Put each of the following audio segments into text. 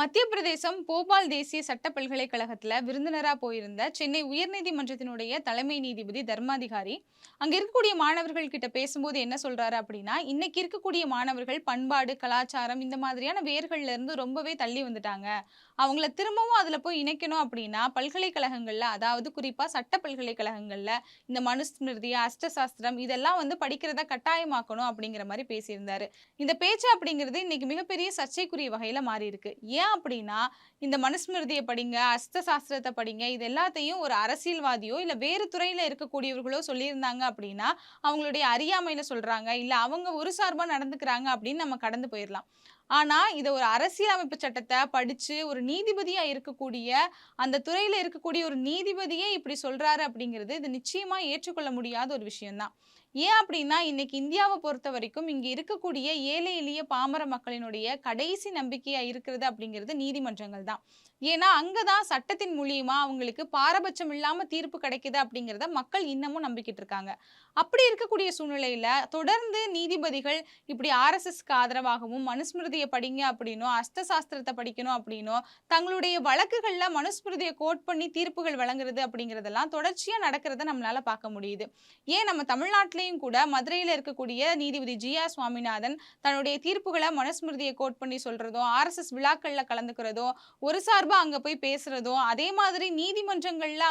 மத்திய பிரதேசம் போபால் தேசிய சட்ட பல்கலைக்கழகத்துல விருந்தினரா போயிருந்த சென்னை உயர்நீதிமன்றத்தினுடைய தலைமை நீதிபதி தர்மாதிகாரி அங்க இருக்கக்கூடிய மாணவர்கள் கிட்ட பேசும்போது என்ன சொல்றாரு அப்படின்னா, இன்னைக்கு இருக்கக்கூடிய மாணவர்கள் பண்பாடு, கலாச்சாரம் இந்த மாதிரியான வேர்கள்ல இருந்து ரொம்பவே தள்ளி வந்துட்டாங்க. அவங்கள திரும்பவும் அதுல போய் இணைக்கணும் அப்படின்னா பல்கலைக்கழகங்கள்ல, அதாவது குறிப்பா சட்ட பல்கலைக்கழகங்கள்ல இந்த மனுஸ்மிருதி, அஷ்டசாஸ்திரம் இதெல்லாம் படிக்கிறத கட்டாயமாக்கணும் அப்படிங்கிற மாதிரி பேசியிருந்தாரு. இந்த பேச்சு அப்படிங்கிறது இன்னைக்கு மிகப்பெரிய சர்ச்சைக்குரிய வகையில மாறி இருக்கு. ஏன் அப்படின்னா, இந்த மனுஸ்மிருதிய படிங்க, அஸ்த சாஸ்திரத்த படிங்க. இது எல்லாத்தையும் ஒரு அரசியல்வாதியோ, இல்ல வேறு துறையில இருக்கக்கூடியவர்களோ சொல்லியிருந்தாங்க அப்படின்னா, அவங்களுடைய அறியாமையில சொல்றாங்க. இல்ல அவங்க ஒரு சார்பா நடந்துக்கிறாங்க அப்படின்னு நம்ம கடந்து போயிரலாம். ஆனா, இத ஒரு அரசியலமைப்பு சட்டத்த படிச்சு, ஒரு நீதிபதியா இருக்கக்கூடிய, அந்த துறையில இருக்கக்கூடிய ஒரு நீதிபதியே இப்படி சொல்றாரு அப்படிங்கிறது, இது நிச்சயமா ஏற்றுக்கொள்ள முடியாத ஒரு விஷயம் தான். ஏன் அப்படின்னா, இன்னைக்கு இந்தியாவ பொறுத்தவரைக்கும், இங்க இருக்கக்கூடிய ஏழை எளிய பாமர மக்களினுடைய கடைசி நம்பிக்கையா இருக்கிறது அப்படிங்கிறது நீதிமன்றங்கள் தான். ஏன்னா, அங்க தான் சட்டத்தின் மூலியமா அவங்களுக்கு பாரபட்சம் இல்லாம தீர்ப்பு கிடைக்குது அப்படிங்கிறத மக்கள் இன்னமும் நம்பிக்கிட்டு இருக்காங்க. அப்படி இருக்கக்கூடிய சூழ்நிலையில, தொடர்ந்து நீதிபதிகள் இப்படி ஆர்எஸ்எஸ்க்கு ஆதரவாகவும், மனுஸ்மிருதிய படிங்க அப்படின்னும், அஸ்த சாஸ்திரத்த படிக்கணும் அப்படின்னும், தங்களுடைய வழக்குகள்ல மனுஸ்மிருதிய கோட் பண்ணி தீர்ப்புகள் வழங்குறது அப்படிங்கிறதெல்லாம் தொடர்ச்சியா நடக்கிறத நம்மளால பார்க்க முடியுது. ஏன் நம்ம தமிழ்நாட்டிலேயும் கூட மதுரையில இருக்கக்கூடிய நீதிபதி ஜி.ஆர். சுவாமிநாதன் தன்னுடைய தீர்ப்புகள மனுஸ்மிருதிய கோட் பண்ணி சொல்றதும், ஆர்எஸ்எஸ் விழாக்கள்ல கலந்துக்கிறதும், ஒரு சார்பா அங்க போய் பேசுறதும், அதே மாதிரி நீதிமன்றங்கள்ல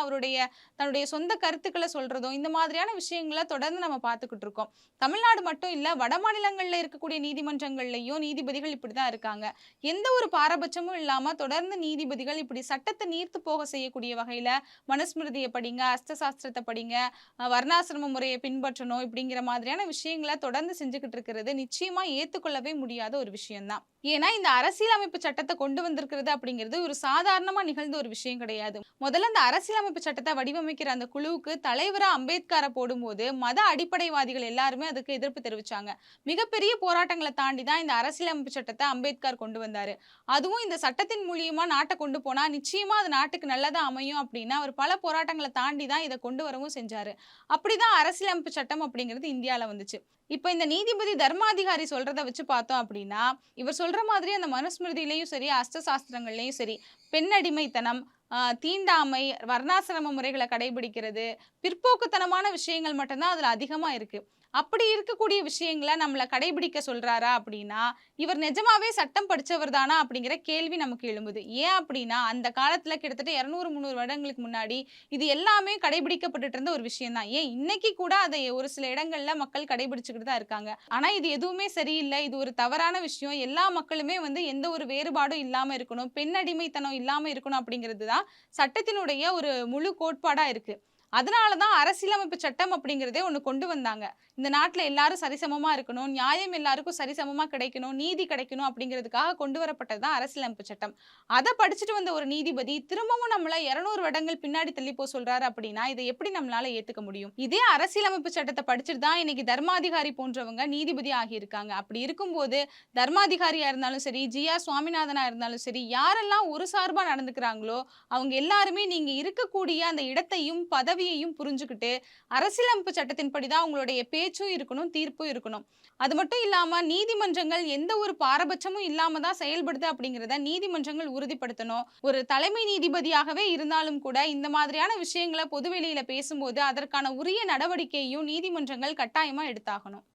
தன்னுடைய சொந்த கருத்துக்கள சொல்றதும், இந்த மாதிரியான விஷயங்கள தொடர்ந்து நம்ம பார்த்துக்கிட்டு இருக்கோம். தமிழ்நாடு மட்டும் இல்ல, வடமாநிலங்கள்ல இருக்கக்கூடிய நீதிமன்றங்கள்லயும் நீதிபதிகள் இப்படிதான் இருக்காங்க. எந்த ஒரு பாரபட்சமும் இல்லாம தொடர்ந்து நீதிபதிகள் இப்படி சட்டத்த நீர்த்து போக செய்யக்கூடிய வகையில மனுஸ்மிருதிய படிங்க, அஸ்த சாஸ்திரத்த படிங்க, வர்ணாசிரம முறைய பின்பற்றணும் இப்படிங்கிற மாதிரியான விஷயங்கள தொடர்ந்து செஞ்சுகிட்டு இருக்கிறது நிச்சயமா ஏத்துக்கொள்ளவே முடியாத ஒரு விஷயம் தான். ஏன்னா, இந்த அரசியலமைப்பு சட்டத்த கொண்டு வந்திருக்கிறது அப்படிங்கிறது ஒரு சாதாரணமா நிகழ்ந்த ஒரு விஷயம் கிடையாது. முதல்ல இந்த அரசியலமைப்பு சட்டத்த வடிவமைக்கிற அந்த குழுவுக்கு தலைவரா அம்பேத்கர போடும்போது, மத அடிப்படைவாதிகள் எல்லாருமே அதுக்கு எதிர்ப்பு தெரிவிச்சாங்க. மிகப்பெரிய போராட்டங்கள தாண்டி தான் இந்த அரசியலமைப்பு சட்டத்த அம்பேத்கர் கொண்டு வந்தாரு. அதுவும் இந்த சட்டத்தின் மூலியமா நாட்ட கொண்டு போனா, நிச்சயமா அது நாட்டுக்கு நல்லதா அமையும் அப்படின்னு அவர் பல போராட்டங்கள தாண்டி தான் இத கொண்டு வரவும் செஞ்சாரு. அப்படிதான் அரசியலமைப்பு சட்டம் அப்படிங்கிறது இந்தியால வந்துச்சு. இப்ப இந்த நீதிபதி தர்மாதிகாரி சொல்றத வச்சு பார்த்தோம் அப்படின்னா, இவர் சொல்ற மாதிரி அந்த மனுஸ்மிருதியிலயும் சரி, அஷ்ட சாஸ்திரங்கள்லயும் சரி, பெண் அடிமைத்தனம், தீண்டாமை, வர்ணாசிரம முறைகள கடைபிடிக்கிறது, பிற்போக்குத்தனமான விஷயங்கள் மட்டும் தான் அதுல அதிகமா இருக்கு. அப்படி இருக்கக்கூடிய விஷயங்கள நம்மள கடைபிடிக்க சொல்றாரா அப்படின்னா, இவர் நிஜமாவே சட்டம் படிச்சவர் தானா அப்படிங்கிற கேள்வி நமக்கு எழும்புது. ஏன் அப்படின்னா, அந்த காலத்துல கிட்டத்தட்ட 200, 300 வருடங்களுக்கு முன்னாடி இது எல்லாமே கடைபிடிக்கப்பட்டுட்டு இருந்த ஒரு விஷயம் தான். ஏன் இன்னைக்கு கூட அதை ஒரு சில இடங்கள்ல மக்கள் கடைபிடிச்சுக்கிட்டு தான் இருக்காங்க. ஆனா இது எதுவுமே சரியில்ல. இது ஒரு தவறான விஷயம். எல்லா மக்களுமே எந்த ஒரு வேறுபாடும் இல்லாம இருக்கணும். பெண் அடிமைத்தனம் இல்லாம இருக்கணும் அப்படிங்கிறது தான் சட்டத்தினுடைய ஒரு முழு கோட்பாடா இருக்கு. அதனால தான் அரசியலமைப்பு சட்டம் அப்படிங்கிறதே ஒண்ணு கொண்டு வந்தாங்க. இந்த நாட்டுல எல்லாரும் சரிசமமா இருக்கணும். நியாயம் எல்லாருக்கும் சரிசமமா கிடைக்கணும். நீதி கிடைக்கணும் அப்படிங்கிறதுக்காக கொண்டு வரப்பட்டது தான் அரசியலமைப்பு சட்டம். அத படிச்சுட்டு வந்த ஒரு நீதிபதி திரும்பவும் நம்மள 200 வருடங்கள் பின்னாடி தள்ளி சொல்றாரு அப்படின்னா, இத எப்படி நம்மளால ஏத்துக்க முடியும்? இதே அரசியலமைப்பு சட்டத்த படிச்சுட்டு தான் இன்னைக்கு தர்மாதிகாரி போன்றவங்க நீதிபதி ஆகியிருக்காங்க. அப்படி இருக்கும்போது தர்மாதிகாரியா இருந்தாலும் சரி, ஜி.ஆர். சுவாமிநாதனா இருந்தாலும் சரி, யாரெல்லாம் ஒரு சார்பா நடந்துக்கிறாங்களோ, அவங்க எல்லாருமே நீங்க இருக்கக்கூடிய அந்த இடத்தையும், பதவியையும் புரிஞ்சுகிட்டு, அரசியலமைப்பு சட்டத்தின்படி தான் உங்களுடைய பேச்சும் இருக்கணும், தீர்ப்பும் இருக்கணும். அது மட்டும் இல்லாம நீதிமன்றங்கள் எந்த ஒரு பாரபட்சமும் இல்லாம தான் செயல்படுது அப்படிங்கிறத நீதிமன்றங்கள் உறுதிப்படுத்தணும். ஒரு தலைமை நீதிபதியாகவே இருந்தாலும் கூட, இந்த மாதிரியான விஷயங்கள பொதுவெளியில பேசும்போது, அதற்கான உரிய நடவடிக்கையையும் நீதிமன்றங்கள் கட்டாயமா எடுத்தாகணும்.